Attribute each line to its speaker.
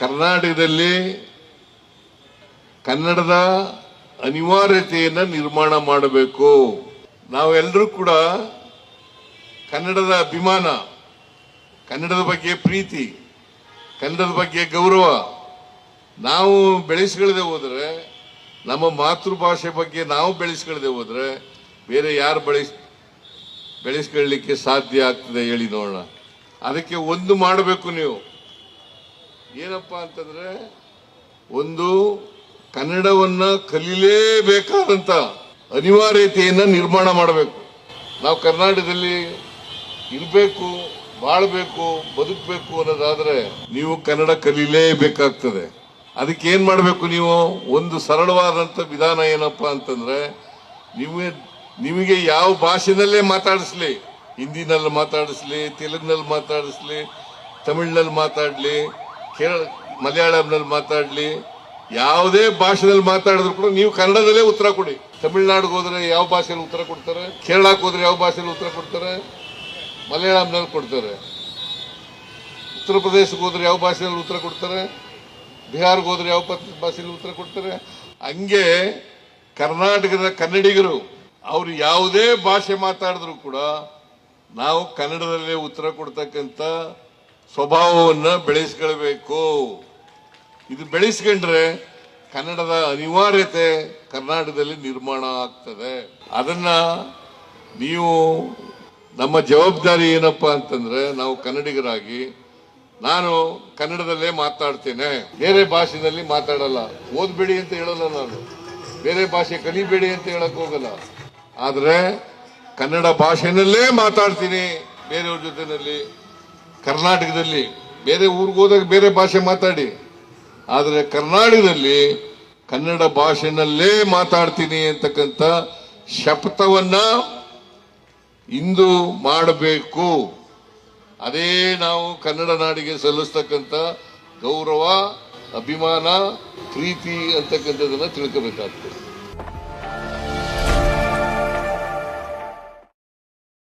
Speaker 1: ಕರ್ನಾಟಕದಲ್ಲಿ ಕನ್ನಡದ ಅನಿವಾರ್ಯತೆಯನ್ನು ನಿರ್ಮಾಣ ಮಾಡಬೇಕು. ನಾವೆಲ್ಲರೂ ಕೂಡ ಕನ್ನಡದ ಅಭಿಮಾನ, ಕನ್ನಡದ ಬಗ್ಗೆ ಪ್ರೀತಿ, ಕನ್ನಡದ ಬಗ್ಗೆ ಗೌರವ ನಾವು ಬೆಳೆಸ್ಕೊಳ್ಳದೆ ಹೋದರೆ, ನಮ್ಮ ಮಾತೃಭಾಷೆ ಬಗ್ಗೆ ನಾವು ಬೆಳೆಸ್ಕೊಳ್ಳದೆ ಹೋದರೆ ಬೇರೆ ಯಾರು ಬೆಳೆಸ್ಕೊಳ್ಳಲಿಕ್ಕೆ ಸಾಧ್ಯ ಆಗ್ತದೆ ಹೇಳಿ ನೋಡೋಣ. ಅದಕ್ಕೆ ಒಂದು ಮಾಡಬೇಕು ನೀವು, ಏನಪ್ಪಾ ಅಂತಂದ್ರೆ ಒಂದು ಕನ್ನಡವನ್ನ ಕಲೀಲೇಬೇಕಾದಂತ ಅನಿವಾರ್ಯತೆಯನ್ನ ನಿರ್ಮಾಣ ಮಾಡಬೇಕು. ನಾವು ಕರ್ನಾಟಕದಲ್ಲಿ ಇರಬೇಕು, ಬಾಳ್ಬೇಕು, ಬದುಕಬೇಕು ಅನ್ನೋದಾದ್ರೆ ನೀವು ಕನ್ನಡ ಕಲೀಲೇಬೇಕಾಗ್ತದೆ. ಅದಕ್ಕೆ ಏನ್ ಮಾಡಬೇಕು ನೀವು? ಒಂದು ಸರಳವಾದಂತ ವಿಧಾನ ಏನಪ್ಪಾ ಅಂತಂದ್ರೆ ನಿಮಗೆ ಯಾವ ಭಾಷೆನಲ್ಲೇ ಮಾತಾಡಿಸ್ಲಿ, ಹಿಂದಿನಲ್ಲಿ ಮಾತಾಡಿಸ್ಲಿ, ತೆಲುಗಿನಲ್ಲಿ ಮಾತಾಡಿಸ್ಲಿ, ತಮಿಳಿನಲ್ಲಿ ಮಾತಾಡ್ಲಿ, ಮಲಯಾಳಂನಲ್ಲಿ ಮಾತಾಡ್ಲಿ, ಯಾವುದೇ ಭಾಷೆಯಲ್ಲಿ ಮಾತಾಡಿದ್ರು ಕೂಡ ನೀವು ಕನ್ನಡದಲ್ಲೇ ಉತ್ತರ ಕೊಡಿ. ತಮಿಳುನಾಡಿಗೆ ಹೋದ್ರೆ ಯಾವ ಭಾಷೆಯಲ್ಲಿ ಉತ್ತರ ಕೊಡ್ತಾರೆ, ಕೇರಳಕ್ಕೆ ಹೋದ್ರೆ ಯಾವ ಭಾಷೆಯಲ್ಲಿ ಉತ್ತರ ಕೊಡ್ತಾರೆ, ಮಲಯಾಳಂನಲ್ಲಿ ಕೊಡ್ತಾರೆ. ಉತ್ತರ ಪ್ರದೇಶಕ್ಕೆ ಹೋದ್ರೆ ಯಾವ ಭಾಷೆಯಲ್ಲಿ ಉತ್ತರ ಕೊಡ್ತಾರೆ, ಬಿಹಾರ್ಗೆ ಹೋದ್ರೆ ಯಾವ ಭಾಷೆಯಲ್ಲಿ ಉತ್ತರ ಕೊಡ್ತಾರೆ. ಹಂಗೆ ಕರ್ನಾಟಕದ ಕನ್ನಡಿಗರು ಅವರು ಯಾವುದೇ ಭಾಷೆ ಮಾತಾಡಿದ್ರು ಕೂಡ ನಾವು ಕನ್ನಡದಲ್ಲೇ ಉತ್ತರ ಕೊಡ್ತಕ್ಕಂಥ ಸ್ವಭಾವವನ್ನ ಬೆಳೆಸ್ಕೊಳ್ಬೇಕು. ಇದು ಬೆಳೆಸ್ಕೊಂಡ್ರೆ ಕನ್ನಡದ ಅನಿವಾರ್ಯತೆ ಕರ್ನಾಟಕದಲ್ಲಿ ನಿರ್ಮಾಣ ಆಗ್ತದೆ. ಅದನ್ನ ನೀವು, ನಮ್ಮ ಜವಾಬ್ದಾರಿ ಏನಪ್ಪಾ ಅಂತಂದ್ರೆ, ನಾವು ಕನ್ನಡಿಗರಾಗಿ ನಾನು ಕನ್ನಡದಲ್ಲೇ ಮಾತಾಡ್ತೇನೆ, ಬೇರೆ ಭಾಷೆಯಲ್ಲಿ ಮಾತಾಡಲ್ಲ. ಓದ್ಬೇಡಿ ಅಂತ ಹೇಳಲ್ಲ, ನಾನು ಬೇರೆ ಭಾಷೆ ಕಲಿಬೇಡಿ ಅಂತ ಹೇಳಕ್ ಹೋಗಲ್ಲ. ಆದ್ರೆ ಕನ್ನಡ ಭಾಷೆನಲ್ಲೇ ಮಾತಾಡ್ತೀನಿ ಬೇರೆಯವ್ರ ಜೊತೆನಲ್ಲಿ. ಕರ್ನಾಟಕದಲ್ಲಿ ಬೇರೆ ಊರಿಗೆ ಹೋದಾಗ ಬೇರೆ ಭಾಷೆ ಮಾತಾಡಿ, ಆದರೆ ಕರ್ನಾಟಕದಲ್ಲಿ ಕನ್ನಡ ಭಾಷೆನಲ್ಲೇ ಮಾತಾಡ್ತೀನಿ ಅಂತಕ್ಕಂಥ ಶಪಥವನ್ನ ಇಂದು ಮಾಡಬೇಕು. ಅದೇ ನಾವು ಕನ್ನಡ ನಾಡಿಗೆ ಸಲ್ಲಿಸ್ತಕ್ಕಂಥ ಗೌರವ, ಅಭಿಮಾನ, ಪ್ರೀತಿ ಅಂತಕ್ಕಂಥದ್ದನ್ನ ತಿಳ್ಕೋಬೇಕಾಗ್ತದೆ.